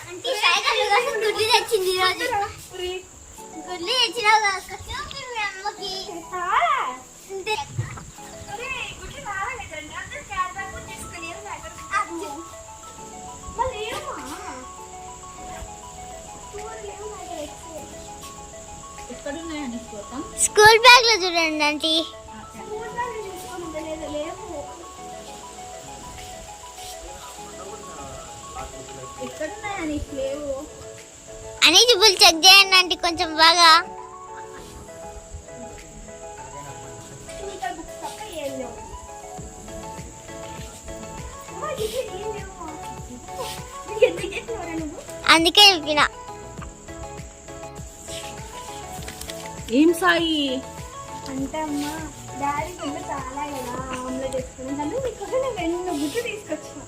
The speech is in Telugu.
గుడ్లు తెచ్చింది గుడ్లు తెచ్చినావు మీ అమ్మకి స్కూల్ బ్యాగ్ లో చూడండి ఆంటీ. అని జుబ్బులు చెక్ చేయండి ఆంటీ కొంచెం బాగా. అందుకే చెప్పిన. ఏం సాయి అంటే అమ్మా డాడీ కింద చాలా కదా ఆమ్లెట్ వేసుకున్నాను. నీకోసం నేను 2 గుడ్లు తీసుకొచ్చిన.